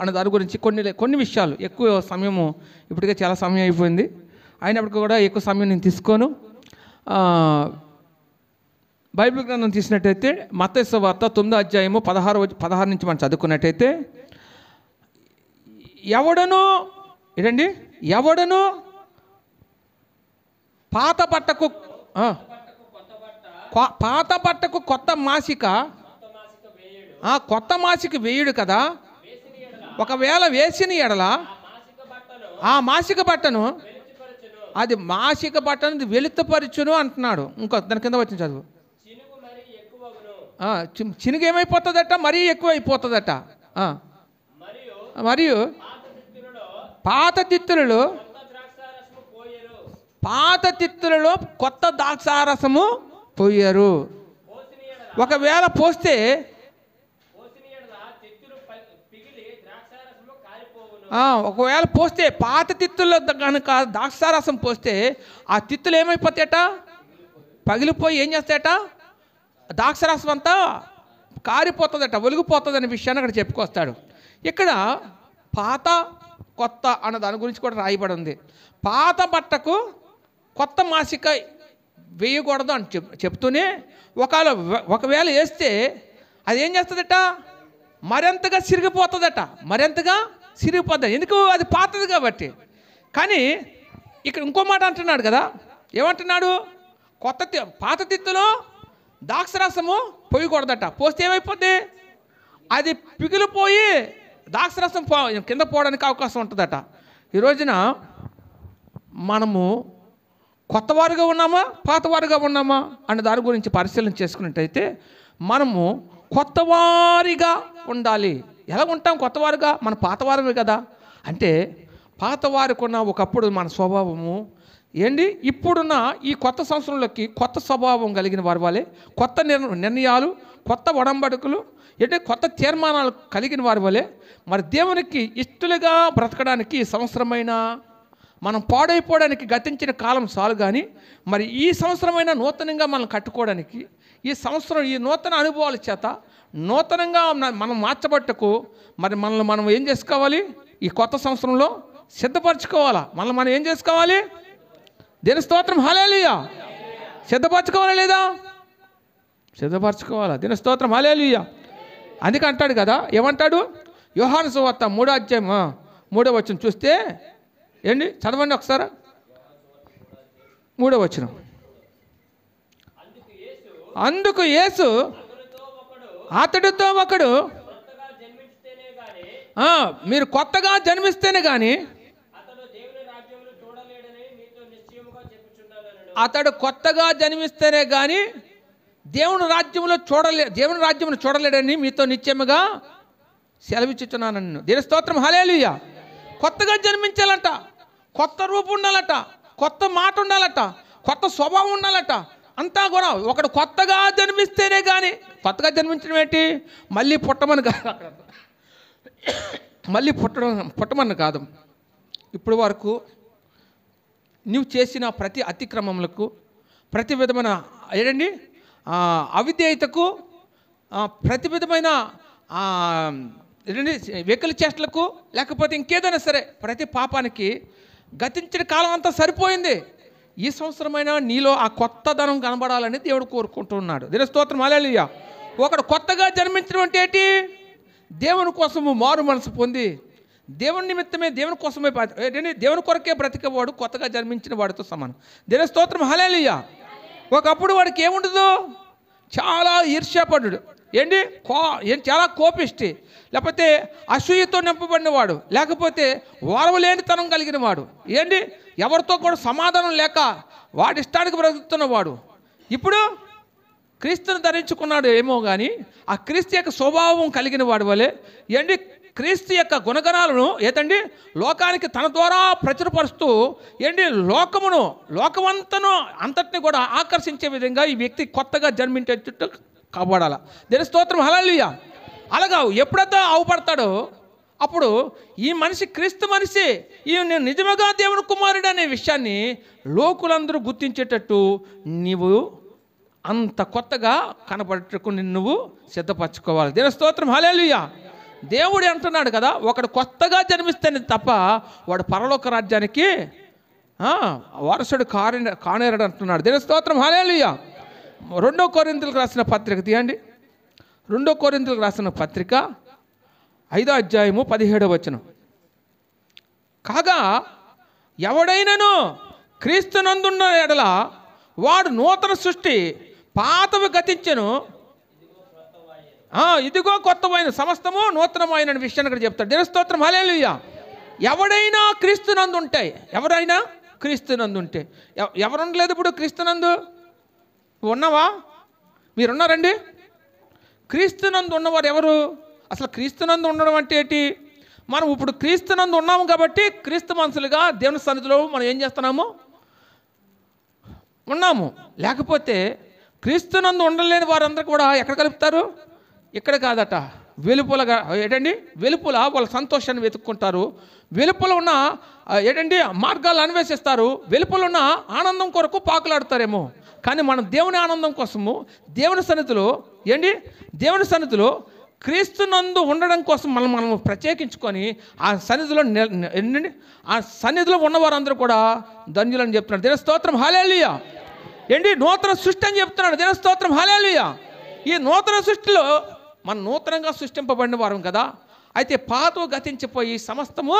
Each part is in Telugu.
అనే దాని గురించి కొన్ని విషయాలు, ఎక్కువ సమయము ఇప్పటికే చాలా సమయం అయిపోయింది, అయినప్పటికీ కూడా ఎక్కువ సమయం నేను తీసుకోను. బైబిల్ గ్రంథం తీసినట్టయితే మత్తయి సువార్త 9వ అధ్యాయము 16 నుంచి మనం చదువుకున్నట్టయితే, ఎవడను పాత బట్టకు కొత్త మాసిక వేయుడు కదా, ఒకవేళ వేసిన ఎడల ఆ మాసిక బట్టను వెలుతుపరచును అంటున్నాడు. ఇంకో దాని కింద వచ్చిన చదువు, చినుగు ఏమైపోతుందట, మరీ ఎక్కువ అయిపోతుందట. మరియు పాత తిత్తులలో కొత్త ద్రాక్షారసము పోయారు. ఒకవేళ పోస్తే పాత తిత్తుల్లో కనుక ద్రాక్షారసం పోస్తే ఆ తిత్తులు ఏమైపోతాయట, పగిలిపోయి ఏం చేస్తాయట, ద్రాక్షారసం అంతా కారిపోతుందట, ఒలిగిపోతుంది అనే విషయాన్ని అక్కడ చెప్పుకొస్తాడు. ఇక్కడ పాత కొత్త అన్న దాని గురించి కూడా రాయబడి ఉంది. పాత బట్టకు కొత్త మాసిక వేయకూడదు అని చెప్తూనే, ఒకవేళ వేస్తే అది ఏం చేస్తుందట, మరింతగా సిరిగిపోతుంది. ఎందుకు, అది పాతది కాబట్టి. కానీ ఇక్కడ ఇంకో మాట అంటున్నాడు కదా, ఏమంటున్నాడు, పాత తిత్తులో ద్రాక్షరసము పోయకూడదట, పోస్తే ఏమైపోద్ది, అది పిగిలిపోయి ద్రాక్షరసం కింద పోవడానికి అవకాశం ఉంటుందట. ఈ రోజున మనము కొత్తవారుగా ఉన్నామా, పాతవారుగా ఉన్నామా అనే దాని గురించి పరిశీలన చేసుకున్నట్టయితే, మనము కొత్తవారిగా ఉండాలి. ఎలా ఉంటాం కొత్తవారుగా, మన పాతవారమే కదా. అంటే పాతవారికి ఉన్న ఒకప్పుడు మన స్వభావము ఇప్పుడున్న ఈ కొత్త సంవత్సరంలోకి కొత్త స్వభావం కలిగిన వారి వాళ్ళే, కొత్త నిర్ణయాలు, కొత్త ఒడంబడికలు, కొత్త తీర్మానాలు కలిగిన వారి వాళ్ళే మరి దేవునికి ఇష్టలుగా బ్రతకడానికి ఈ సంవత్సరమైన మనం పాడైపోవడానికి గతించిన కాలం చాలు. కానీ మరి ఈ సంవత్సరమైన నూతనంగా మనం కట్టుకోవడానికి, ఈ సంవత్సరం ఈ నూతన అనుభవాల చేత నూతనంగా మనం మార్చబట్టకు మరి మనల్ని మనం ఏం చేసుకోవాలి, ఈ కొత్త సంవత్సరంలో సిద్ధపరచుకోవాలా. మనం ఏం చేసుకోవాలి, దేని స్తోత్రం, హల్లెలూయా. సిద్ధపరచుకోవాలా లేదా, సిద్ధపరచుకోవాలా. దేని స్తోత్రం, హల్లెలూయా. అందుకే అంటాడు కదా, ఏమంటాడు, యోహాను సువార్త 3వ అధ్యాయం 3వ వచనం చూస్తే చదవండి ఒకసారి. 3వ వచనం, అందుకు యేసు అతడితో ఒకడు, మీరు కొత్తగా జన్మిస్తేనే కానీ అతడు కొత్తగా జన్మిస్తేనే కానీ దేవుని రాజ్యంలో చూడలేడని మీతో నిశ్చయముగా సెలవిచ్చుచున్నాను. దేవుని స్తోత్రం, హల్లెలూయా. కొత్తగా జన్మించాలంట, కొత్త రూపం ఉండాలట, కొత్త మాట ఉండాలట, కొత్త స్వభావం ఉండాలట. అంతా కూడా ఒకడు కొత్తగా జన్మిస్తేనే కానీ, కొత్తగా జన్మించడం ఏంటి, మళ్ళీ పుట్టమని కాదు, మళ్ళీ పుట్టమని కాదు. ఇప్పుడు వరకు నువ్వు చేసిన ప్రతి అతిక్రమములకు, ప్రతి విధమైన అవిధేయతకు, ప్రతి విధమైన వెకిలి చేష్టలకు, లేకపోతే ఇంకేదైనా సరే ప్రతి పాపానికి గతించిన కాలం అంతా సరిపోయింది. ఈ సంవత్సరమైన నీలో ఆ కొత్తదనం కనబడాలని దేవుడు కోరుకుంటున్నాడు. దేవుని స్తోత్రం, హల్లెలూయా. ఒకడు కొత్తగా జన్మించడం అంటే ఏంటి, దేవుని కోసము మారు మనసు పొంది దేవుని నిమిత్తమే, దేవుని కోసమే, దేవుని కొరకే బ్రతికేవాడు కొత్తగా జన్మించిన వాడితో సమానం. దేవుని స్తోత్రం, హల్లెలూయా. ఒకప్పుడు వాడికి ఏముండదు, చాలా ఈర్ష్యాపరుడు, చాలా కోపిష్టి, లేకపోతే అసూయతో నింపబడినవాడు, లేకపోతే ఓర్వలేనితనం కలిగిన వాడు, ఎవరితో కూడా సమాధానం లేక వాడి ఇష్టానికి బ్రతుకుతున్నవాడు. ఇప్పుడు క్రీస్తుని ధరించుకున్నాడు ఏమో కానీ ఆ క్రీస్తు యొక్క స్వభావం కలిగిన వాడి వలె క్రీస్తు యొక్క గుణగణాలను లోకానికి తన ద్వారా ప్రచురపరుస్తూ లోకమంతను అంతటిని కూడా ఆకర్షించే విధంగా ఈ వ్యక్తి కొత్తగా జన్మించేటట్టు కాబడాల. దేవుని స్తోత్రం, హల్లెలూయా. అలాగా ఎప్పుడైతే అవపడతాడో అప్పుడు ఈ మనిషి క్రీస్తు మనిషి, ఈయన నిజముగా దేవుని కుమారుడు అనే విషయాన్ని లోకులందరూ గుర్తించేటట్టు నీవు అంత కొత్తగా కనపడటకు నువ్వు సిద్ధపరచుకోవాలి. దేవుని స్తోత్రం, హల్లెలూయా. దేవుడు అంటున్నాడు కదా, ఒకడు కొత్తగా జన్మిస్తేనే తప్ప వాడు పరలోక రాజ్యానికి వారసుడు కానేరడు అంటున్నాడు. దేవుని స్తోత్రం, హల్లెలూయా. 2 కొరింథీయులకు రాసిన పత్రిక తీయండి. 2 కొరింథీయులకు రాసిన పత్రిక 5వ అధ్యాయము 17వ వచనం. కాగా ఎవడైనను క్రీస్తునందున్న ఎడల వాడు నూతన సృష్టి, పాతవి గతించెను, ఇదిగో కొత్తమైన సమస్తము నూతనమైన విషయాన్ని ఇక్కడ చెప్తాడు. దేవుని స్తోత్రం, హల్లెలూయా. ఎవడైనా క్రీస్తునందు ఉంటే, ఎవరైనా క్రీస్తునందు ఉంటే, ఎవరు ఉండలేదు ఇప్పుడు క్రీస్తునందు? ఉన్నావా? మీరున్నారండి? క్రీస్తునందు ఉన్నవారు ఎవరు? అసలు క్రీస్తునందు ఉండడం అంటే ఏంటి? మనం ఇప్పుడు క్రీస్తునందు ఉన్నాము కాబట్టి క్రీస్తు మనుషులుగా దేవుని సన్నిధిలో మనం ఏం చేస్తున్నాము? ఉన్నాము. లేకపోతే క్రీస్తునందు ఉండలేని వారందరూ కూడా ఎక్కడ కలుపుతారు? ఇక్కడ కాదట, వెలుపలగా. ఏంటండి? వెలుపల వాళ్ళ సంతోషాన్ని వెతుక్కుంటారు, వెలుపల ఉన్న ఏంటండి మార్గాలు అన్వేషిస్తారు, వెలుపల ఉన్న ఆనందం కొరకు పాకులాడతారేమో. కానీ మనం దేవుని ఆనందం కోసము దేవుని సన్నిధిలో దేవుని సన్నిధిలో క్రీస్తునందు ఉండడం కోసం మనం ప్రత్యేకించుకొని ఆ సన్నిధిలో ఆ సన్నిధిలో ఉన్నవారందరూ కూడా ధన్యులని చెప్తున్నాడు. దేవుని స్తోత్రం, హల్లెలూయా. నూతన సృష్టి అని చెప్తున్నాడు. దేవుని స్తోత్రం, హల్లెలూయా. ఈ నూతన సృష్టిలో మనం నూతనంగా సృష్టింపబడిన వారం కదా. అయితే పాతవు గతించిపోయి సమస్తము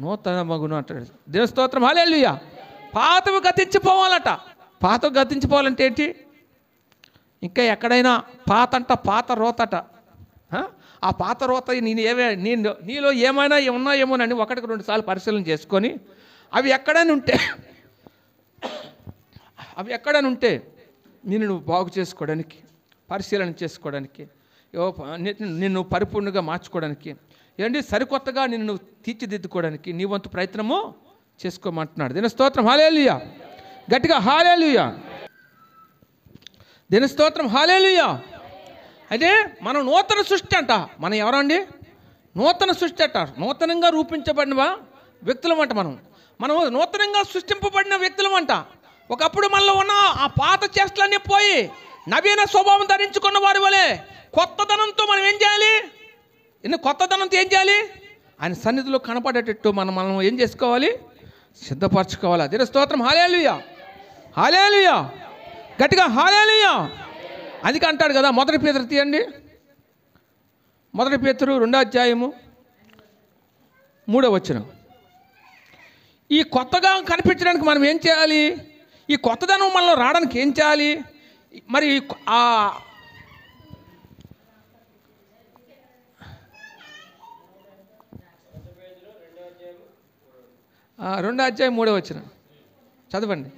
నూతన మగును అంటాడు. దేవుని స్తోత్రం, హల్లెలూయా. పాతవు గతించిపోవాలట. పాతవు గతించిపోవాలంటే ఏంటి? ఇంకా ఎక్కడైనా పాత రోతట. ఆ పాత రోత నీలో ఏమైనా ఉన్నాయేమోనని 1-2 సార్లు పరిశీలన చేసుకొని అవి ఎక్కడైనా ఉంటే నిన్ను బాగు చేసుకోవడానికి, పరిశీలన చేసుకోవడానికి, నిన్ను పరిపూర్ణంగా మార్చుకోవడానికి, సరికొత్తగా నిన్ను తీర్చిదిద్దుకోవడానికి నీ వంతు ప్రయత్నము చేసుకోమంటున్నాడు. దేవుని స్తోత్రం, హల్లెలూయా. గట్టిగా హల్లెలూయా. దేవుని స్తోత్రం, హల్లెలూయా. అయితే మనం నూతన సృష్టి అంట. మనం ఎవరండి? నూతన సృష్టి అంట. నూతనంగా రూపించబడిన వ్యక్తులం అంట. మనం నూతనంగా సృష్టింపబడిన వ్యక్తులం అంట. ఒకప్పుడు మనలో ఉన్న ఆ పాత చేష్టలన్నీ పోయి నవీన స్వభావం ధరించుకున్న వారి వలె కొత్తదనంతో మనం ఏం చేయాలి? కొత్తదనంతో ఏం చేయాలి? ఆయన సన్నిధిలో కనపడేటట్టు మనం ఏం చేసుకోవాలి? సిద్ధపరచుకోవాలి. దేవుని స్తోత్రం, హల్లెలూయా, హల్లెలూయా. గట్టిగా హల్లెలూయా. అందుకే అంటాడు కదా, 1 పేతురు తీయండి. 1 పేతురు 2వ అధ్యాయము 3వ వచనం. ఈ కొత్తగా కనిపించడానికి మనం ఏం చేయాలి? ఈ కొత్తదనం మనలో రావడానికి ఏం చేయాలి? మరి 2వ అధ్యాయం 3వ వచనం చదవండి.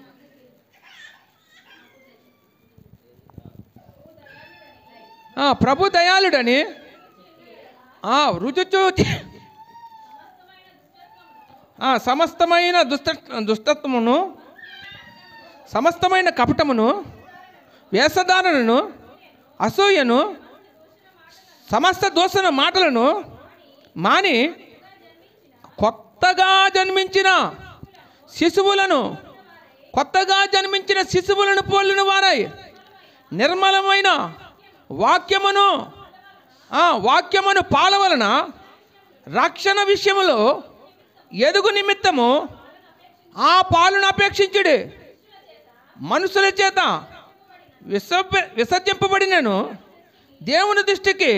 ప్రభు దయాళుడని రుచి చూచి సమస్తమైన దుష్టత్వమును, సమస్తమైన కపటమును, వేషధారణను, అసూయను, సమస్త దోషణ మాటలను మాని కొత్తగా జన్మించిన శిశువులను పోలిన వారై నిర్మలమైన వాక్యమును పాలవలన రక్షణ విషయములో ఎదుగు నిమిత్తము ఆ పాలును అపేక్షించుడి. మనుషుల చేత విసర్జింపబడినను దేవుని దృష్టికి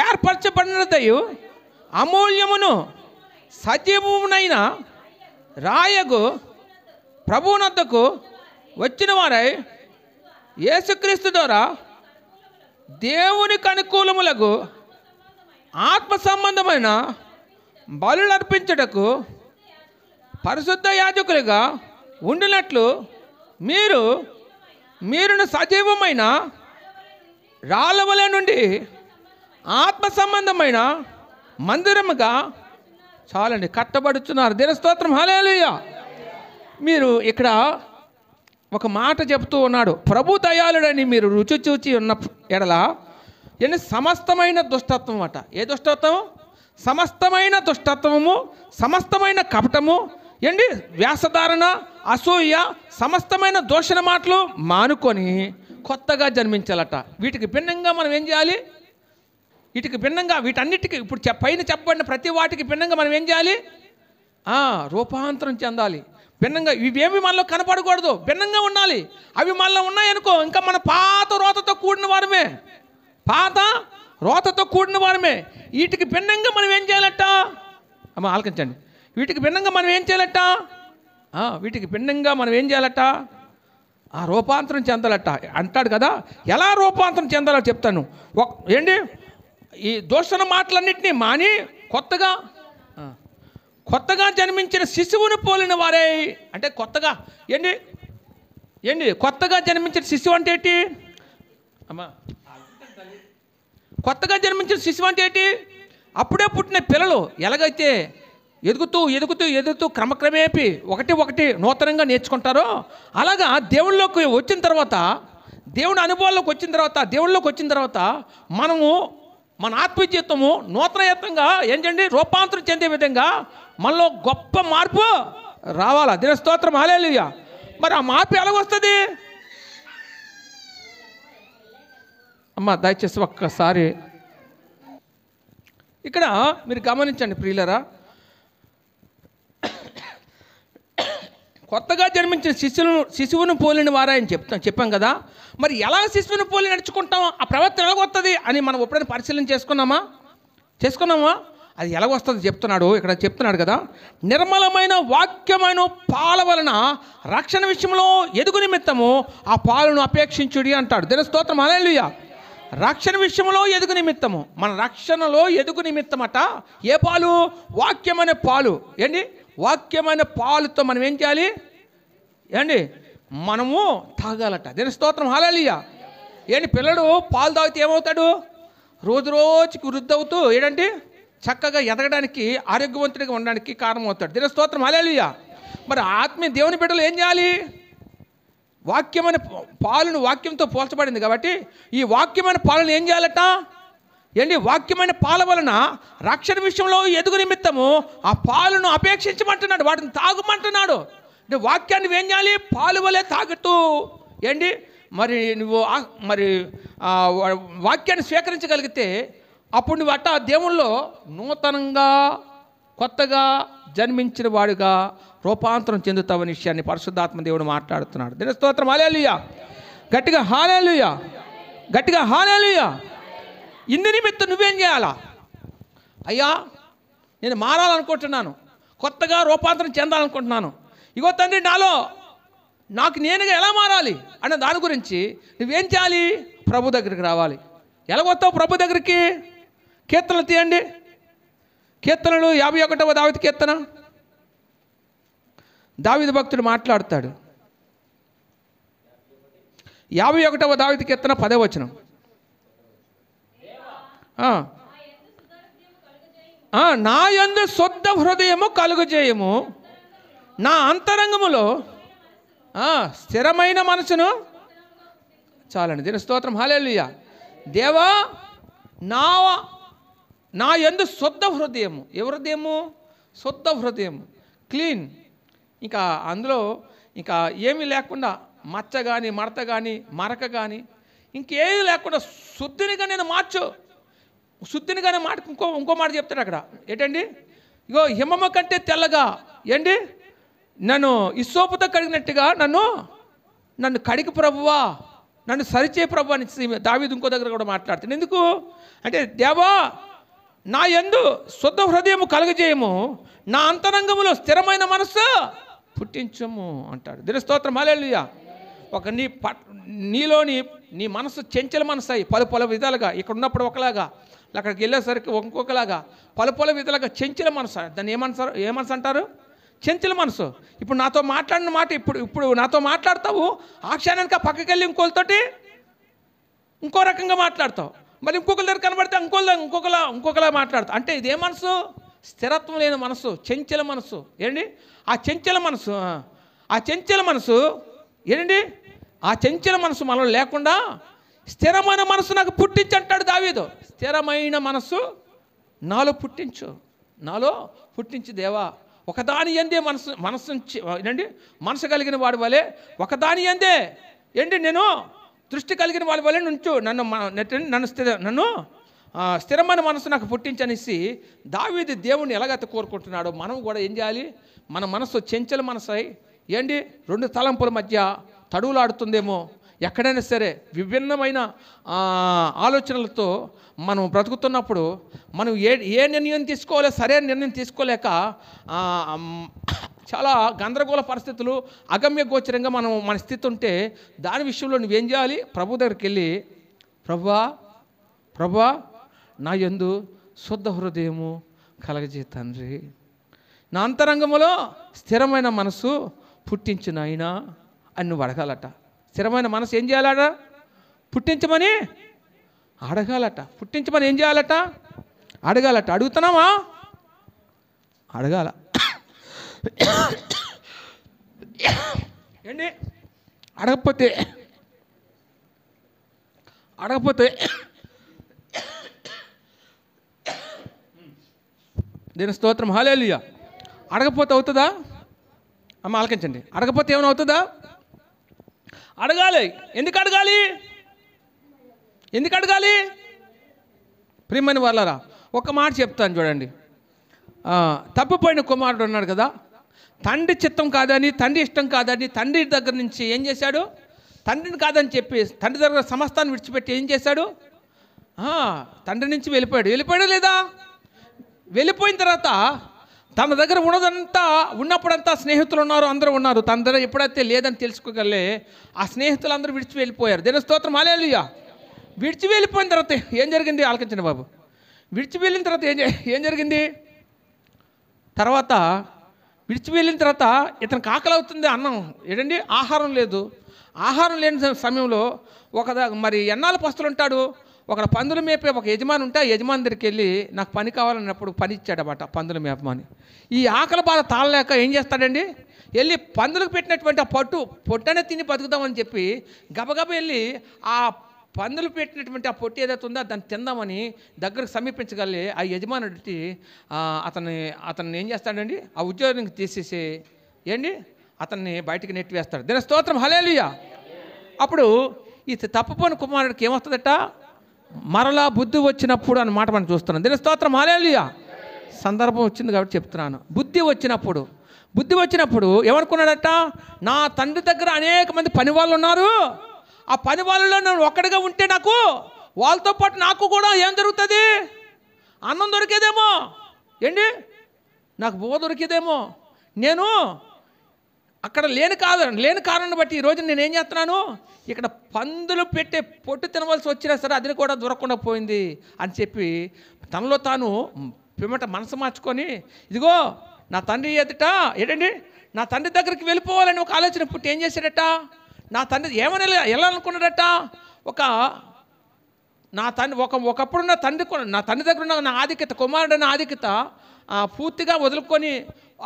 ఏర్పరచబడినదయు అమూల్యమును సజీవమునైన రాయగు ప్రభువునద్దకు వచ్చిన వారై యేసుక్రీస్తు ద్వారా దేవునికి అనుకూలములకు ఆత్మ సంబంధమైన బలులు అర్పించుటకు పరిశుద్ధ యాజకులుగా ఉండినట్లు మీరును సజీవమైన రాళ్ళవలె నుండి ఆత్మ సంబంధమైన మందిరముగా చాలండి కట్టబడుచున్నారు. దేవుని స్తోత్రం, హల్లెలూయా. మీరు ఇక్కడ ఒక మాట చెప్తూ ఉన్నాడు, ప్రభు దయాళుడని మీరు రుచి చూచి ఉన్న ఎడల సమస్తమైన దుష్టత్వం అట. ఏ దుష్టత్వం? సమస్తమైన దుష్టత్వము, సమస్తమైన కపటము, వ్యాసధారణ, అసూయ, సమస్తమైన దూషణ మాటలు మానుకొని కొత్తగా జన్మించాలట. వీటికి భిన్నంగా మనం ఏం చేయాలి? వీటికి భిన్నంగా, వీటన్నిటికీ ఇప్పుడు పైన చెప్పబడిన ప్రతి వాటికి భిన్నంగా మనం ఏం చేయాలి? రూపాంతరం చెందాలి. భిన్నంగా ఇవేమి మనలో కనపడకూడదు, భిన్నంగా ఉండాలి. అవి మనలో ఉన్నాయనుకో, ఇంకా మన పాత రోతతో కూడిన వారమే, పాత రోతతో కూడిన వారమే. వీటికి భిన్నంగా మనం ఏం చేయాలట? అమ్మ ఆలకించండి. వీటికి భిన్నంగా మనం ఏం చేయాలట? వీటికి భిన్నంగా మనం ఏం చేయాలట? రూపాంతరం చెందాలట అంటాడు కదా. ఎలా రూపాంతరం చెందాలో చెప్తాను. ఏంటి? ఈ దూషణ మాటలన్నింటినీ మాని కొత్తగా జన్మించిన శిశువుని పోలిన వారే. అంటే కొత్తగా కొత్తగా జన్మించిన శిశువు అంటే ఏంటి అమ్మా? కొత్తగా జన్మించిన శిశువు అంటే ఏంటి? అప్పుడే పుట్టిన పిల్లలు ఎలాగైతే ఎదుగుతూ క్రమక్రమేపి ఒకటి నూతనంగా నేర్చుకుంటారో, అలాగా దేవుళ్ళలోకి వచ్చిన తర్వాత, దేవుని అనుభవాల్లోకి వచ్చిన తర్వాత మనము మన ఆత్మీయ జీవితము నూతనయుతంగా ఏంటండి రూపాంతరం చెందే విధంగా మనలో గొప్ప మార్పు రావాలా. దేవుని స్తోత్రం, హల్లెలూయా. మరి ఆ మార్పు ఎలాగొస్తుంది? అమ్మ దయచేసి ఒక్కసారి ఇక్కడ మీరు గమనించండి ప్రియులరా. కొత్తగా జన్మించిన శిశువును పోలిన వారని చెప్పాం కదా. మరి ఎలా శిశువుని పోలి నడుచుకుంటాం? ఆ ప్రవర్తన ఎలాగొస్తుంది అని మనం ఎప్పుడైనా పరిశీలన చేసుకున్నామా? అది ఎలాగొస్తుంది చెప్తున్నాడు కదా. నిర్మలమైన వాక్యమైన పాల వలన రక్షణ విషయంలో ఎదుగు నిమిత్తము ఆ పాలను అపేక్షించుడి అంటాడు. దేవుని స్తోత్రం, హల్లెలూయా. రక్షణ విషయంలో ఎదుగు నిమిత్తము, మన రక్షణలో ఎదుగు నిమిత్తమట ఏ పాలు? వాక్యమైన పాలు. ఏంటి? వాక్యమైన పాలుతో మనం ఏం చేయాలి? మనము తాగాలట. దేవుని స్తోత్రం, హల్లెలూయా. పిల్లడు పాలు తాగితే ఏమవుతాడు? రోజుకి వృద్ధి అవుతూ చక్కగా ఎదగడానికి, ఆరోగ్యవంతుడిగా ఉండడానికి కారణమవుతాడు. దేవుని స్తోత్రం, హల్లెలూయా. మరి ఆత్మీయ దేవుని బిడ్డలు ఏం చేయాలి? వాక్యమైన పాలను, వాక్యంతో పోల్చబడింది కాబట్టి ఈ వాక్యమైన పాలను ఏం చేయాలట? వాక్యమైన పాల వలన రక్షణ విషయంలో ఎదుగు నిమిత్తము ఆ పాలను అపేక్షించమంటున్నాడు, వాటిని తాగమంటున్నాడు. వాక్యాన్ని ఏం చేయాలి? పాలు వలె తాగుతూ మరి నువ్వు వాక్యాన్ని స్వీకరించగలిగితే అప్పుడు నువ్వు అట్ట దేవుళ్ళో నూతనంగా కొత్తగా జన్మించిన వాడుగా రూపాంతరం చెందుతావని విషయాన్ని పరిశుద్ధాత్మ దేవుడు మాట్లాడుతున్నాడు. దేవుని స్తోత్రం, హల్లెలూయా. గట్టిగా హల్లెలూయా, గట్టిగా హల్లెలూయా. ఇందు నిమిత్తం నువ్వేం చేయాలా? అయ్యా నేను మారాలనుకుంటున్నాను, కొత్తగా రూపాంతరం చెందాలనుకుంటున్నాను. ఇగో తండ్రి, నాకు నేనుగా ఎలా మారాలి అన్న దాని గురించి నువ్వేం చేయాలి? ప్రభు దగ్గరికి రావాలి. ఎలాగొస్తావు ప్రభు దగ్గరికి? కీర్తనలు తీయండి. కీర్తనలు 51వ దావీదు కీర్తన. దావీదు భక్తుడు మాట్లాడతాడు. 51వ దావీదు కీర్తన 10వ వచనం. నా యందు శుద్ధ హృదయము కలుగజేయము, నా అంతరంగములో స్థిరమైన మనసును. చాలండి. దీని స్తోత్రం, హల్లెలూయా. దేవా, నా యందు శుద్ధ హృదయము. ఏ హృదయము? శుద్ధ హృదయము, క్లీన్. ఇంకా అందులో ఇంకా ఏమీ లేకుండా మచ్చ కానీ, మడత కానీ, మరక కానీ ఇంకేమీ లేకుండా శుద్ధినిగా నేను మార్చు. శుద్ధినిగానే మాట ఇంకో మాట చెప్తాడు అక్కడ. ఏంటండి? ఇగో హిమము కంటే తెల్లగా నన్ను ఇస్సోపుతో కడిగినట్టుగా నన్ను కడిగి ప్రభువా, నన్ను సరిచే ప్రభు అని దావీదు ఇంకో దగ్గర కూడా మాట్లాడుతాను. ఎందుకు అంటే, దేవా నా యందు శుద్ధ హృదయము కలుగజేయము, నా అంతరంగములో స్థిరమైన మనస్సు పుట్టించము అంటాడు. దేవుని స్తోత్రం, హల్లెలూయా. నీలోని నీ మనసు చెంచల మనసు అయ్యి పలు విధాలుగా, ఇక్కడ ఉన్నప్పుడు ఒకలాగా, అక్కడికి వెళ్ళేసరికి ఇంకొకలాగా, పలు విధాలుగా చెంచల మనసు. దాన్ని ఏ మనసు అంటారు? చెంచల మనసు. ఇప్పుడు నాతో మాట్లాడిన మాట ఇప్పుడు నాతో మాట్లాడతావు, ఆ క్షణానికి పక్కకి వెళ్ళి ఇంకోళ్ళతోటి ఇంకో రకంగా మాట్లాడతావు. మరి ఇంకొకరి దగ్గర కనబడితే ఇంకొకలా మాట్లాడతావు. అంటే ఇదే మనసు? స్థిరత్వం లేని మనసు, చెంచల మనసు. ఆ చెంచల మనసు ఏంటండి? ఆ చెంచల మనసు మనలో లేకుండా స్థిరమైన మనసు నాకు పుట్టించంటాడు దావీదు. స్థిరమైన మనసు నాలో పుట్టించు దేవా. ఒకదాని యందే మనసు కలిగిన వాడి వలె, ఒకదాని యందే నేను దృష్టి కలిగిన వాడి వలె నుంచు నన్ను స్థిరమైన మనసు నాకు పుట్టించనేసి దావీదు దేవుణ్ణి ఎలాగైతే కోరుకుంటున్నాడో మనం కూడా ఏం చేయాలి? మన మనసు చెంచల మనసై ఏంటి 2 తలంపుల మధ్య తడువులాడుతుందేమో, ఎక్కడైనా సరే విభిన్నమైన ఆలోచనలతో మనం బ్రతుకుతున్నప్పుడు మనం ఏ నిర్ణయం తీసుకోవాలో సరైన నిర్ణయం తీసుకోలేక చాలా గందరగోళ పరిస్థితులు, అగమ్య గోచరంగా మన స్థితి ఉంటే దాని విషయంలో నువ్వేం చేయాలి? ప్రభు దగ్గరికి వెళ్ళి, ప్రభువా నా యందు శుద్ధ హృదయము కలగజే తండ్రి, నా అంతరంగములో స్థిరమైన మనసు పుట్టించు నాయనా అని నువ్వు అడగాలట. స్థిరమైన మనసు ఏం చేయాలట? పుట్టించమని అడగాలట. పుట్టించమని ఏం చేయాలట? అడగాలట. అడుగుతున్నావా? అడగాల. ఏంటి? అడగకపోతే దీని స్తోత్రం, హల్లెలూయా. అడగకపోతే అవుతుందా? అమ్మ ఆలకించండి. అడగకపోతే ఏమైనా అవుతుందా? అడగాలి. ఎందుకు అడగాలి? ప్రియమైన వాళ్ళారా, ఒక మాట చెప్తాను చూడండి. తప్పిపోయిన కుమారుడు ఉన్నాడు కదా, తండ్రి చిత్తం కాదని, తండ్రి ఇష్టం కాదని తండ్రి దగ్గర నుంచి ఏం చేశాడు? తండ్రిని కాదని చెప్పి తండ్రి దగ్గర సమస్తాన్ని విడిచిపెట్టి ఏం చేశాడు? తండ్రి నుంచి వెళ్ళిపోయాడా లేదా? వెళ్ళిపోయిన తర్వాత తన దగ్గర ఉన్నప్పుడంతా స్నేహితులు ఉన్నారు, అందరూ ఉన్నారు. తన దగ్గర ఎప్పుడైతే లేదని తెలుసుకోగలే ఆ స్నేహితులు అందరూ విడిచి వెళ్ళిపోయారు. దేవుని స్తోత్రం, హల్లెలూయా. విడిచి వెళ్ళిపోయిన తర్వాత ఏం జరిగింది? ఆలకించండి బాబు. విడిచి వెళ్ళిన తర్వాత ఏం జరిగింది? విడిచి వెళ్ళిన తర్వాత ఇతనికి ఆకలి అవుతుంది, అన్నం ఏంటండి, ఆహారం లేదు. ఆహారం లేని సమయంలో మరి ఎన్నాళ్ళు పస్తులు ఉంటాడు? ఒక పందులు మేపే ఒక యజమాని ఉంటే ఆ యజమాని దగ్గరికి వెళ్ళి నాకు పని కావాలన్నప్పుడు పని ఇచ్చాడన్నమాట, పందులు మేపమని. ఈ ఆకలి బాధ తాళలేక ఏం చేస్తాడండి? వెళ్ళి పందులకు పెట్టినటువంటి ఆ పొట్టనే తిని బతుకుదామని చెప్పి గబగబ వెళ్ళి ఆ పందులు పెట్టినటువంటి ఆ పొట్టు ఏదైతే ఉందో దాన్ని తిందామని దగ్గరకు సమీపించగలి ఆ యజమానుడి అతన్ని ఏం చేస్తాడండి? ఆ ఉద్యోగానికి తీసేసి అతన్ని బయటికి నెట్టివేస్తాడు. దేవుని స్తోత్రం, హల్లెలూయా. అప్పుడు ఈ తప్పిపోయిన కుమారుడికి ఏమొస్తుందట? మరలా బుద్ధి వచ్చినప్పుడు అన్నమాట మనం చూస్తున్నాం. దేవుని స్తోత్రం, హల్లెలూయా. సందర్భం వచ్చింది కాబట్టి చెప్తున్నాను. బుద్ధి వచ్చినప్పుడు ఏమనుకున్నాడట? నా తండ్రి దగ్గర అనేక మంది పని వాళ్ళు ఉన్నారు, ఆ పని వాళ్ళలో నేను ఒక్కడిగా ఉంటే వాళ్ళతో పాటు నాకు కూడా ఏం జరుగుతుంది? అన్నం దొరికేదేమో, నాకు బువ్వ దొరికేదేమో. నేను అక్కడ లేని కారణాన్ని బట్టి ఈరోజు నేనేం చేస్తున్నాను? ఇక్కడ పందులు పెట్టే పొట్టు తినవలసి వచ్చినా సరే అది కూడా దొరకకుండా పోయింది అని చెప్పి తనలో తాను పిమ్మట మనసు మార్చుకొని, ఇదిగో నా తండ్రి ఎదుట నా తండ్రి దగ్గరికి వెళ్ళిపోవాలని ఒక ఆలోచన పుట్టి ఏం చేశాడట? నా తండ్రి ఏమని ఎలా అనుకున్నాడట? ఒకప్పుడు నా తండ్రి దగ్గర ఉన్న నా ఆధిక్యత, కుమారుడైన ఆధిక్యత పూర్తిగా వదులుకొని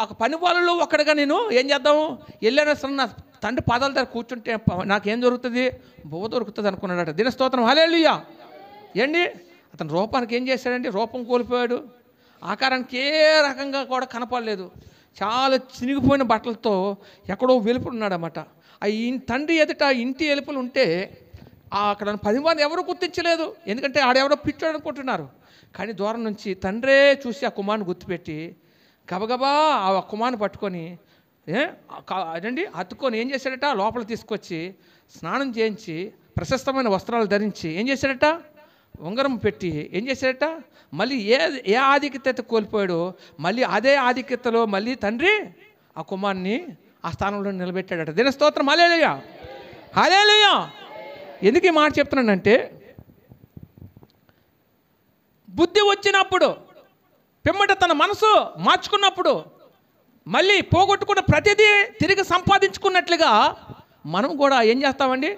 ఒక పని వాళ్ళలో ఒక్కడిగా నేను ఏం చేద్దాము? వెళ్ళిన సరే నా తండ్రి పాదాల దగ్గర కూర్చుంటే నాకేం దొరుకుతుంది? బువ్వ దొరుకుతుంది అనుకున్నాడట. దేవుని స్తోత్రం, హల్లెలూయా. అతని రూపానికి ఏం చేశాడండి? రూపం కోల్పోయాడు. ఆకారానికి ఏ రకంగా కూడా కనపడలేదు. చాలా చినిగిపోయిన బట్టలతో ఎక్కడో వెలుపుడున్నాడన్నమాట. తండ్రి ఎదుట ఇంటి వెలుపులు ఉంటే అక్కడ 10 మంది ఎవరు గుర్తించలేదు, ఎందుకంటే ఆడెవరో పిచ్చాడు అనుకుంటున్నారు. కానీ దూరం నుంచి తండ్రే చూసి ఆ కుమారుని గుర్తుపెట్టి గబగబా ఆ కుమారుని పట్టుకొని హత్తుకొని ఏం చేశాడట? లోపల తీసుకొచ్చి స్నానం చేయించి ప్రశస్తమైన వస్త్రాలు ధరించి ఏం చేశాడట? ఉంగరం పెట్టి ఏం చేశాడట? మళ్ళీ ఏ ఆధిక్యత కోల్పోయాడో మళ్ళీ అదే ఆధిక్యతలో మళ్ళీ తండ్రి ఆ కుమారుని ఆ స్థానంలో నిలబెట్టాడట. దేవుని స్తోత్రం, హల్లెలూయా, హల్లెలూయా. ఎందుకు ఈ మాట చెప్తున్నానంటే, బుద్ధి వచ్చినప్పుడు పిమ్మట తన మనసు మార్చుకున్నప్పుడు మళ్ళీ పోగొట్టుకున్న ప్రతిదీ తిరిగి సంపాదించుకున్నట్లుగా మనం కూడా ఏం చేస్తామండి?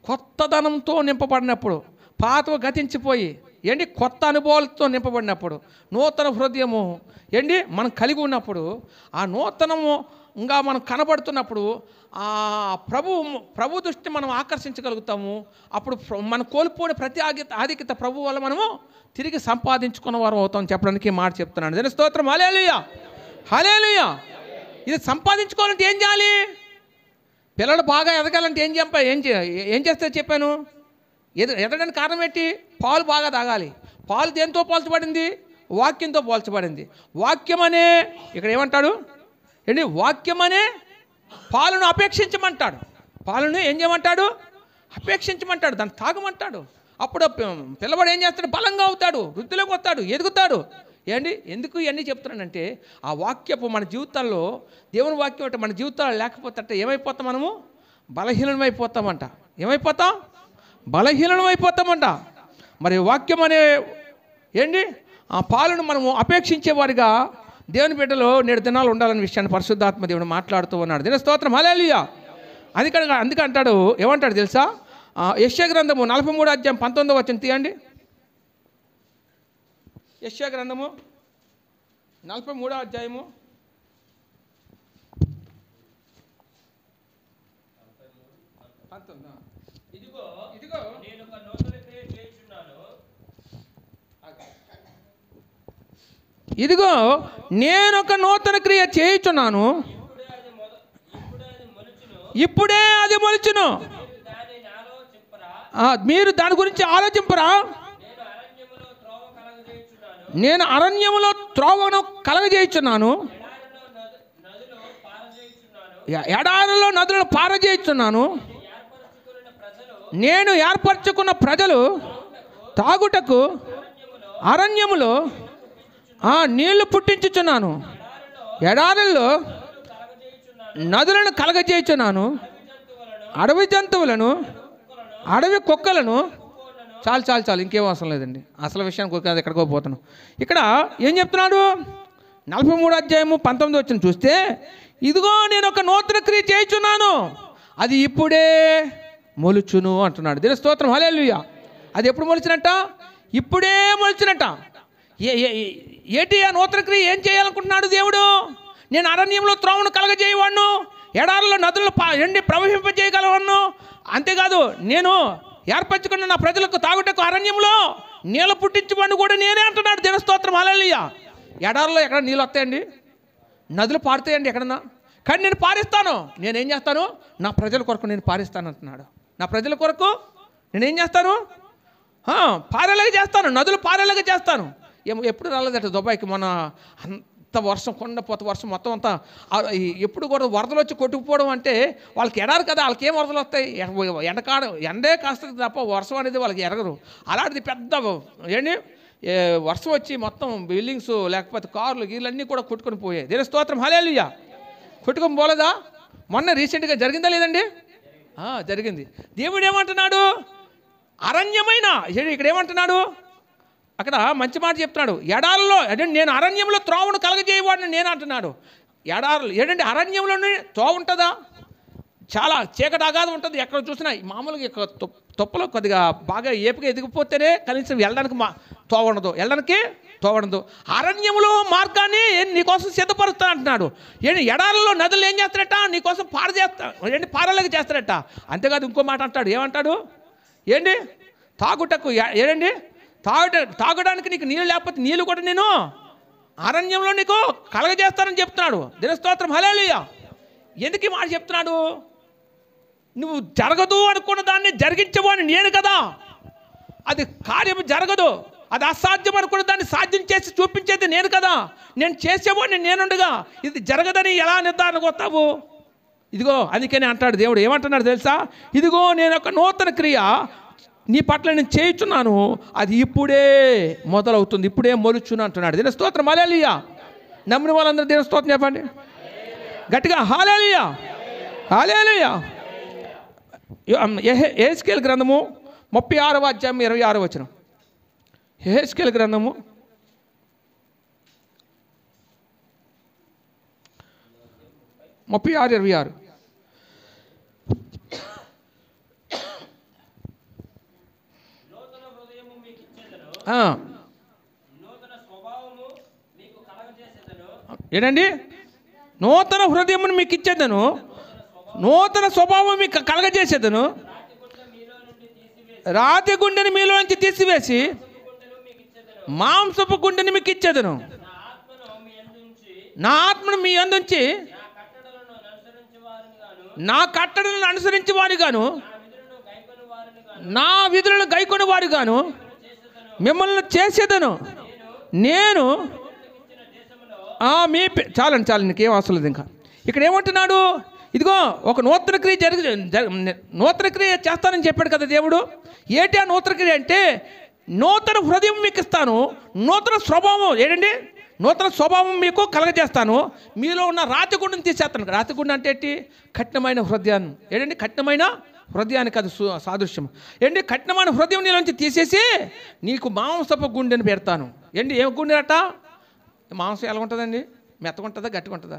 కొత్తదనంతో నింపబడినప్పుడు, పాతవ గతించిపోయి కొత్త అనుభవాలతో నింపబడినప్పుడు, నూతన హృదయము మనం కలిగి ఉన్నప్పుడు, ఆ నూతనముగా మనం కనబడుతున్నప్పుడు ఆ ప్రభు దృష్టి మనం ఆకర్షించగలుగుతాము. అప్పుడు మనం కోల్పోయిన ప్రతి ఆధిక్యత ప్రభు వల్ల మనము తిరిగి సంపాదించుకున్న వారు అవుతాం చెప్పడానికి మాట చెప్తున్నాను. దేవుని స్తోత్రం, హల్లెలూయా, హల్లెలూయా. ఇది సంపాదించుకోవాలంటే ఏం చేయాలి? పిల్లలు బాగా ఎదగాలంటే ఏం చేస్తే చెప్పాను? ఎదగడానికి కారణం ఏంటి? పాలు బాగా తాగాలి. పాలు దేంతో పోల్చబడింది? వాక్యంతో పోల్చబడింది. వాక్యం అనే ఇక్కడ ఏమంటాడు ఏంటి? వాక్యం అనే పాలను అపేక్షించమంటాడు. పాలను ఏం చేయమంటాడు? అపేక్షించమంటాడు. దాన్ని తాగమంటాడు. అప్పుడు పిల్లవాడు ఏం చేస్తాడు? బలంగా అవుతాడు, వృద్ధిలోకి వస్తాడు, ఎదుగుతాడు. ఏంటి ఎందుకు ఇవన్నీ చెప్తున్నానంటే ఆ వాక్యపు మన జీవితాల్లో దేవుని వాక్యం అంటే మన జీవితాల్లో లేకపోతే ఏమైపోతాం? మనము బలహీనమైపోతామంట. ఏమైపోతాం? బలహీనమైపోతామంట. మరి వాక్యం అనే ఏంటి ఆ పాలను మనము అపేక్షించేవారిగా దేవుని బిడ్డలో నేడు దినాలు ఉండాలనే విషయాన్ని పరిశుద్ధాత్మ దేవుడు మాట్లాడుతూ ఉన్నాడు. దీని స్తోత్రం, హల్లెలూయా. అందుకే అంటాడు, ఏమంటాడు తెలుసా? యెషయా గ్రంథము 43 అధ్యాయం 19వ వచనం తీయండి. యెషయా గ్రంథము 43వ అధ్యాయము 19. ఇదిగో నేను ఒక నూతన క్రియ చేయుచున్నాను. ఇదిగో నేను ఒక నూతన క్రియ చేయుచున్నాను, ఇప్పుడే అది మొలుచును. మీరు దాని గురించి ఆలోచింపరా? నేను అరణ్యములో త్రోవను కలగజేయుచున్నాను, ఎడారిలో నదులను పారజేయుచున్నాను. నేను ఏర్పరచుకున్న ప్రజలు తాగుటకు అరణ్యములో నీళ్లు పుట్టించుచున్నాను, ఎడారుల్లో నదులను కలగజేయుచున్నాను, అడవి జంతువులను, అడవి కుక్కలను. చాలు ఇంకేం అవసరం లేదండి. అసలు విషయానికి ఎక్కడికో పోతున్నాం. ఇక్కడ ఏం చెప్తున్నాడు? 43 అధ్యాయము 19 వచ్చిన చూస్తే, ఇదిగో నేను ఒక నూతన క్రియ చేయుచున్నాను, అది ఇప్పుడే మొలుచును అంటున్నాడు. దీని స్తోత్రం, హల్లెలూయా. అది ఎప్పుడు మొలిచినట్ట? ఇప్పుడే మొలిచినట్ట. ఏంటి ఆ నూతన క్రియ? ఏం చేయాలనుకుంటున్నాడు దేవుడు? నేను అరణ్యంలో త్రోవను కలగజేయవాడును, ఎడారిలో నదులను ప్రవహింపజేయగలవాడును. అంతేకాదు, నేను ఏర్పరచుకున్న నా ప్రజలకు తాగుటకు అరణ్యంలో నీళ్ళు పుట్టించమని కూడా నేనే అంటున్నాడు. దీని స్తోత్రం, హల్లెలూయా. ఎడారిలో ఎక్కడ నీళ్ళు వస్తాయండి? నదులు పారుతాయండి ఎక్కడన్నా? కానీ నేను పారిస్తాను. నేనేం చేస్తాను? నా ప్రజల కొరకు నేను పారిస్తాను అంటున్నాడు. నా ప్రజల కొరకు నేనేం చేస్తాను? పారేలాగా చేస్తాను, నదులు పారేలాగా చేస్తాను. ఎప్పుడు రాలేదట దుబాయ్కి. మన అంత వర్షం, కొండపోత వర్షం మొత్తం అంతా ఎప్పుడు కూడా వరదలు వచ్చి కొట్టుకుపోవడం అంటే వాళ్ళకి ఎడారు కదా, వాళ్ళకి ఏం వరదలు వస్తాయి? ఎండే కాస్తుంది తప్ప వర్షం అనేది వాళ్ళకి ఎరగరు. అలాంటిది పెద్ద ఏంటి వర్షం వచ్చి మొత్తం బిల్డింగ్స్ లేకపోతే కార్లు గీళ్ళన్నీ కూడా కొట్టుకొని పోయాయి. దేని స్తోత్రం, హల్లెలూయా. కొట్టుకొని పోలేదా? మొన్న రీసెంట్గా జరిగిందా లేదండి? జరిగింది. దేవుడు ఏమంటున్నాడు? అరణ్యమైన ఇక్కడ ఏమంటున్నాడు? అక్కడ మంచి మాట చెప్తున్నాడు. ఎడారిలో నేను అరణ్యంలో త్రోవను కలగజేయవాడిని నేను అంటున్నాడు. ఎడారులు ఏంటంటే అరణ్యంలోనే త్రోవ ఉంటుందా? చాలా చీకటి అగాధం ఉంటుంది. ఎక్కడ చూసినా మామూలుగా తొప్పలో కొద్దిగా బాగా ఏపుగా ఎదిగిపోతేనే కనీసం వెళ్ళడానికి వెళ్ళడానికి తోవ ఉండదు. అరణ్యంలో మార్గాన్ని నీకోసం సిద్ధపరుస్తాను అంటున్నాడు. ఎడారిలో నదులు ఏం చేస్తారట? నీకోసం పారలాగా చేస్తారట. అంతేకాదు ఇంకో మాట అంటాడు. ఏమంటాడు? తాగుటకు తాగడానికి నీకు నీళ్ళు లేకపోతే నీళ్ళు కూడా నేను అరణ్యంలో నీకు కలగజేస్తానని చెప్తున్నాడు. దీని స్తోత్రం, హల్లెలూయా. ఎందుకు ఈ మాట చెప్తున్నాడు? నువ్వు జరగదు అనుకున్న దాన్ని జరిగించేవాడిని నేను కదా. అది కార్యం జరగదు, అది అసాధ్యం అనుకున్న దాన్ని సాధ్యం చేసి చూపించేది నేను కదా. నేను చేసేవాడిని నేనుండగా ఇది జరగదని ఎలా నిర్ధారణకు వస్తావు? ఇదిగో అందుకని అంటాడు దేవుడు. ఏమంటున్నాడు తెలుసా? ఇదిగో నేను ఒక నూతన క్రియ నీ పట్ల నేను చేయుచున్నాను, అది ఇప్పుడే మొదలవుతుంది, ఇప్పుడే మొలుచును అంటున్నాడు. దీని స్తోత్రం, హల్లెలూయా. నమ్మిన వాళ్ళందరూ దీని స్తోత్రం చెప్పండి గట్టిగా, హల్లెలూయా, హల్లెలూయా. యెహెజ్కేలు గ్రంథము 36వ అధ్యాయం 26వ వచనం. యెహెజ్కేలు గ్రంథము 36:26. ఏంటండి? నూతన హృదయమును మీకు ఇచ్చేదను, నూతన స్వభావం మీకు కలగజేసేదను, రాతి గుండెని మీలో నుంచి తీసివేసి మాంసపు గుండెని మీకు ఇచ్చేదను, నా ఆత్మను మీ అందుంచి నా కట్టడలను అనుసరించి వారిగాను, నా విధులను గైకొని వారిగాను మిమ్మల్ని చేసేదను నేను చాలండి ఇంకేం అవసరం లేదు. ఇంకా ఇక్కడ ఏమంటున్నాడు, ఇదిగో ఒక నూతన క్రియ నూతన క్రియ చేస్తానని చెప్పాడు కదా దేవుడు. ఏంటి ఆ నూతన క్రియ అంటే, నూతన హృదయం మీకు ఇస్తాను, నూతన స్వభావం ఏంటండి, నూతన స్వభావం మీకు కలగజేస్తాను, మీలో ఉన్న రాతిగుండను తీసేస్తాను. రాతిగుండ అంటే ఏంటి, కఠినమైన హృదయాన్ని, ఏంటండి కఠినమైన హృదయానికి అది సాదృశ్యం. ఏంటి, కఠినమైన హృదయం నీలోంచి తీసేసి నీకు మాంసపు గుండెని పెడతాను. ఏంటి, ఏం గుండె అట, మాంసం ఎలా ఉంటుందండి, మెత్తగా ఉంటుందా గట్టిగా ఉంటుందా?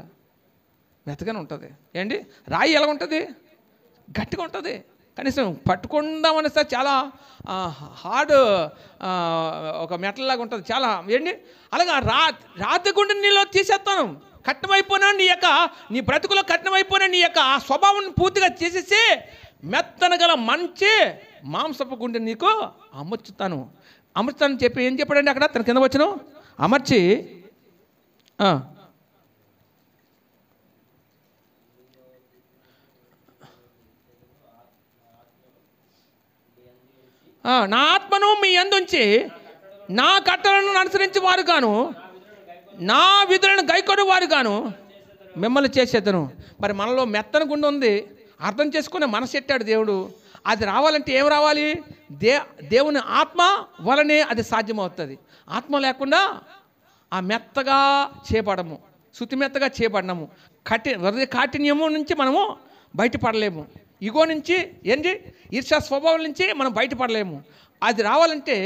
మెత్తగానే ఉంటుంది. ఏంటి, రాయి ఎలా ఉంటుంది, గట్టిగా ఉంటుంది. కనీసం పట్టుకుందామని సార్ చాలా హార్డ్ ఒక మెటల్లాగా ఉంటుంది చాలా. ఏంటి, అలాగా రాతి గుండె నీలో తీసేస్తాను. కఠినమైపోయినా నీ బ్రతుకులో కఠినమైపోయినా నీ యొక్క ఆ స్వభావం పూర్తిగా తీసేసి మెత్తనగల మంచి మాంసపు గుండె నీకు అమర్చుతాను చెప్పి ఏం చెప్పాడండి అక్కడ తన కింద వచ్చిన అమర్చి నా ఆత్మను మీ యందుంచి నా కట్టలను అనుసరించి వారు గాను నా విధులను గైకొను వారు గాను మిమ్మల్ని చేసేదను. మరి మనలో మెత్తన గుండె ఉంది, అర్థం చేసుకునే మనసు పెట్టాడు దేవుడు. అది రావాలంటే ఏం రావాలి, దేవుని ఆత్మ వలనే అది సాధ్యమవుతుంది. ఆత్మ లేకుండా ఆ మెత్తగా చేపడము, శుతి మెత్తగా చేపడినాము, కాఠిన్యము నుంచి మనము బయటపడలేము. ఇగో నుంచి ఏంటి, ఈర్ష్యా స్వభావం నుంచి మనం బయటపడలేము. అది రావాలంటే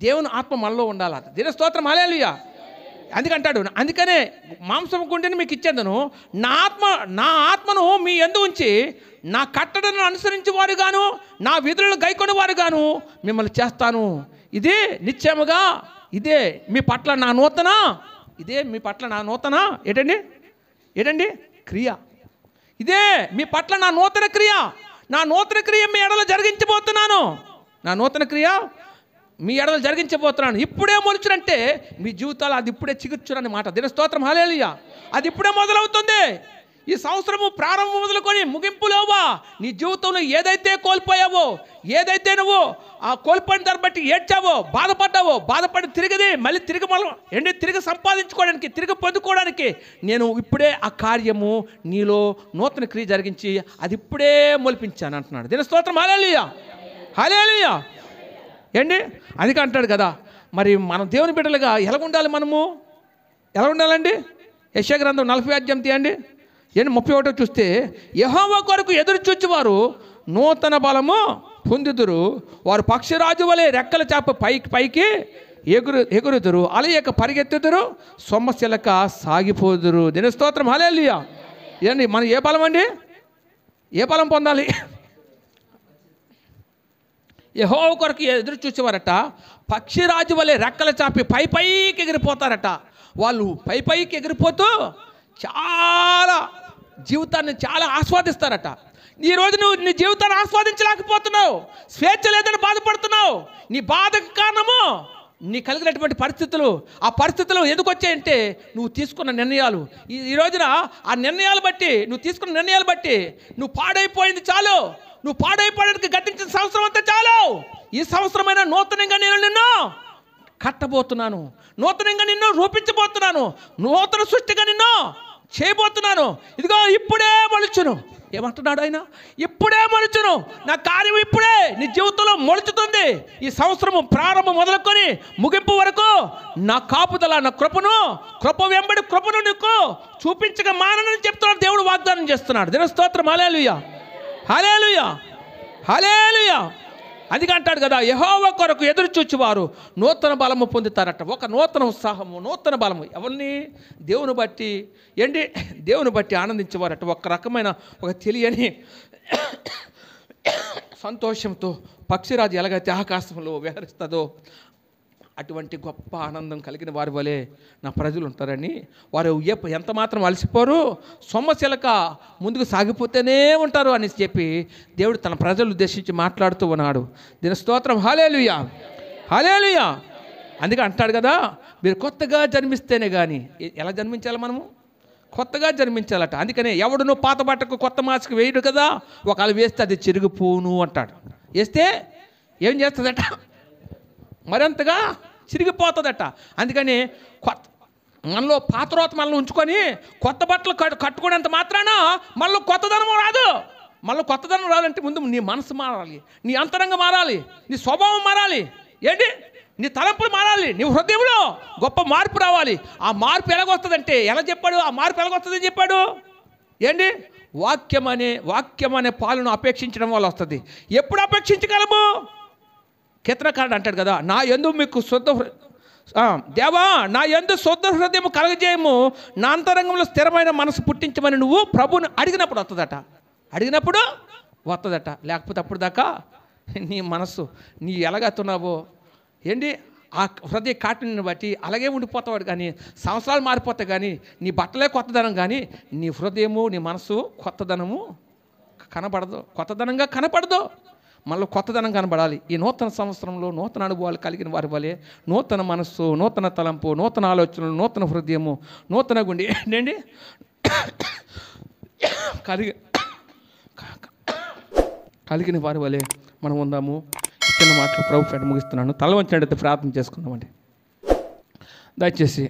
దేవుని ఆత్మ మనలో ఉండాలి. దేవుని స్తోత్రం, హల్లెలూయా. అందుకంటాడు, అందుకనే మాంసం గుండెని మీకు ఇచ్చేదను, నా ఆత్మను మీ యందు ఉంచి నా కట్టడను అనుసరించి వారు గాను నా విధులను గైకొని వారు గాను మిమ్మల్ని చేస్తాను. ఇదే నిశ్చయముగా ఇదే మీ పట్ల నా నూతన ఏంటండి క్రియ. ఇదే మీ పట్ల నా నూతన క్రియ మీ ఎడల జరిగించబోతున్నాను. ఇప్పుడే మొలుచునంటే మీ జీవితాలు అది ఇప్పుడే చిగుర్చునని మాట. దేవుని స్తోత్రం, హల్లెలూయా. అది ఇప్పుడే మొదలవుతుంది. ఈ సంవత్సరము ప్రారంభం మొదలుకొని ముగింపులోవా నీ జీవితంలో ఏదైతే కోల్పోయావో, ఏదైతే నువ్వు ఆ కోల్పోయిన దాన్ని బట్టి ఏడ్చావో, బాధపడి మళ్ళీ తిరిగి సంపాదించుకోవడానికి, తిరిగి పొందుకోవడానికి నేను ఇప్పుడే ఆ కార్యము నీలో నూతన క్రియ జరిగించి అది ఇప్పుడే మొలిపించాను అంటున్నాడు. దేవుని స్తోత్రం, హల్లెలూయా, హల్లెలూయా. ఏంటి అందుకే అంటాడు కదా, మరి మనం దేవుని బిడ్డలుగా ఎలా ఉండాలండి? యెషయా గ్రంథం 40 అధ్యాయం తీయండి. 31 చూస్తే, యెహోవా కొరకు ఎదురు చూచువారు నూతన బలము పొందుదురు, వారు పక్షిరాజు వలె రెక్కల చాప పైకి ఎగురుదురు, అలయక పరిగెత్తుదురు, సొమ్మశిలక సాగిపోదురు. దేవుని స్తోత్రం, హల్లెలూయా. ఏంటి మనం ఏ బలం అండి, ఏ బలం పొందాలి? యెహోవా కొరకు ఎదురు చూసేవారట పక్షిరాజు వలె రెక్కల చాపి పైకి ఎగిరిపోతారట. వాళ్ళు పైకి ఎగిరిపోతూ చాలా జీవితాన్ని చాలా ఆస్వాదిస్తారట. ఈరోజు నువ్వు నీ జీవితాన్ని ఆస్వాదించలేకపోతున్నావు, స్వేచ్ఛ లేదని బాధపడుతున్నావు. నీ బాధకు కారణము నీ కలిగినటువంటి పరిస్థితులు. ఆ పరిస్థితులు ఎందుకు వచ్చాయంటే నువ్వు తీసుకున్న నిర్ణయాలు. ఈ రోజున ఆ నిర్ణయాలు బట్టి, నువ్వు తీసుకున్న నిర్ణయాలు బట్టి నువ్వు పాడైపోయింది చాలు. నువ్వు పాడైపోవడానికి గతించిన సంవత్సరం అంతా చాలు. ఈ సంవత్సరమైన నూతనంగా నేను నిన్ను కట్టబోతున్నాను, నూతనంగా నిన్ను రూపించబోతున్నాను, నూతన సృష్టిగా నిన్ను చేయబోతున్నాను. ఇదిగో ఇప్పుడే మొలుచును. ఏమంటున్నాడు ఆయన? ఇప్పుడే మొలుచును, నా కార్యం ఇప్పుడే నీ జీవితంలో మొలుచుతుంది. ఈ సంవత్సరము ప్రారంభం మొదలుకొని ముగింపు వరకు నా కాపుదల, నా కృప వెంబడి కృపను నీకు చూపించగా మానని చెప్తున్నాడు దేవుడు, వాగ్దానం చేస్తున్నాడు. దేవుని స్తోత్రం, హల్లెలూయా, హల్లెలూయా, హల్లెలూయా. అందుకే అంటాడు కదా, యెహోవా కొరకు ఎదురు చూచువారు నూతన బలము పొందుతారట. ఒక నూతన ఉత్సాహము, నూతన బలము. ఎవరిని? దేవుని బట్టి ఆనందించేవారట. ఒక రకమైన ఒక తెలియని సంతోషంతో పక్షిరాజు ఎలాగైతే ఆకాశంలో విహరిస్తుందో అటువంటి గొప్ప ఆనందం కలిగిన వారి వలె నా ప్రజలు ఉంటారని. వారు ఎంత మాత్రం అలసిపోరు, సొమ్మశిలక ముందుకు సాగిపోతూనే ఉంటారు అని చెప్పి దేవుడు తన ప్రజలు ఉద్దేశించి మాట్లాడుతూ ఉన్నాడు. దీని స్తోత్రం, హల్లెలూయా, హల్లెలూయా. అందుకే అంటాడు కదా, మీరు కొత్తగా జన్మిస్తేనే కానీ. ఎలా జన్మించాలి మనము? కొత్తగా జన్మించాలట. అందుకనే ఎవడును పాత బట్టకు కొత్త మాస్క్ వేయడు కదా, ఒకవేళ వేస్తే అది చిరిగిపోను అంటాడు. వేస్తే ఏం చేస్తుందట? మరింతగా చిరిగిపోతుందట. అందుకని కొత్త మనలో పాత రోత మనల్ని ఉంచుకొని కొత్త బట్టలు కట్టుకునేంత మాత్రాన మనలో కొత్తదనం రాదు. మనలో కొత్తదనం రావాలంటే ముందు నీ మనసు మారాలి, నీ అంతరంగం మారాలి, నీ స్వభావం మారాలి, ఏంటి నీ తలంపులు మారాలి, నీ హృదయంలో గొప్ప మార్పు రావాలి. ఆ మార్పు ఎలాగొస్తుందంటే ఎలా చెప్పాడు? ఆ మార్పు ఎలాగొస్తుందని చెప్పాడు? ఏంటి? వాక్యం అనే పాలను అపేక్షించడం వల్ల వస్తుంది. ఎప్పుడు అపేక్షించగలము? కీర్తనకారుడు అంటాడు కదా, నా యందు మీకు దేవా నా యందు శుద్ధ హృదయం కలగజేయము, నా అంతరంగంలో స్థిరమైన మనసు పుట్టించమని నువ్వు ప్రభువుని అడిగినప్పుడు వస్తుందట. లేకపోతే అప్పుడు దాకా నీ మనస్సు నీ ఎలాగతున్నావో ఏంటి ఆ హృదయ కాటిని బట్టి అలాగే ఉండిపోతావాడు. కానీ సంవత్సరాలు మారిపోతాయి, కానీ నీ బట్టలే కొత్తదనం, కానీ నీ హృదయము నీ మనసు కొత్తదనము కొత్తదనంగా కనపడదు. మనలో కొత్తదనం కనబడాలి. ఈ నూతన సంవత్సరంలో నూతన అనుభవాలు కలిగిన వారి వలె నూతన మనస్సు, నూతన తలంపు, నూతన ఆలోచనలు, నూతన హృదయము, నూతన గుండె ఏంటండి కలిగిన వారి వలె మనం ఉందాము. చిన్న మాటలు ప్రభు పేట ముగిస్తున్నాను. తల వంచినట్టయితే ప్రార్థన చేసుకుందామండి. దయచేసి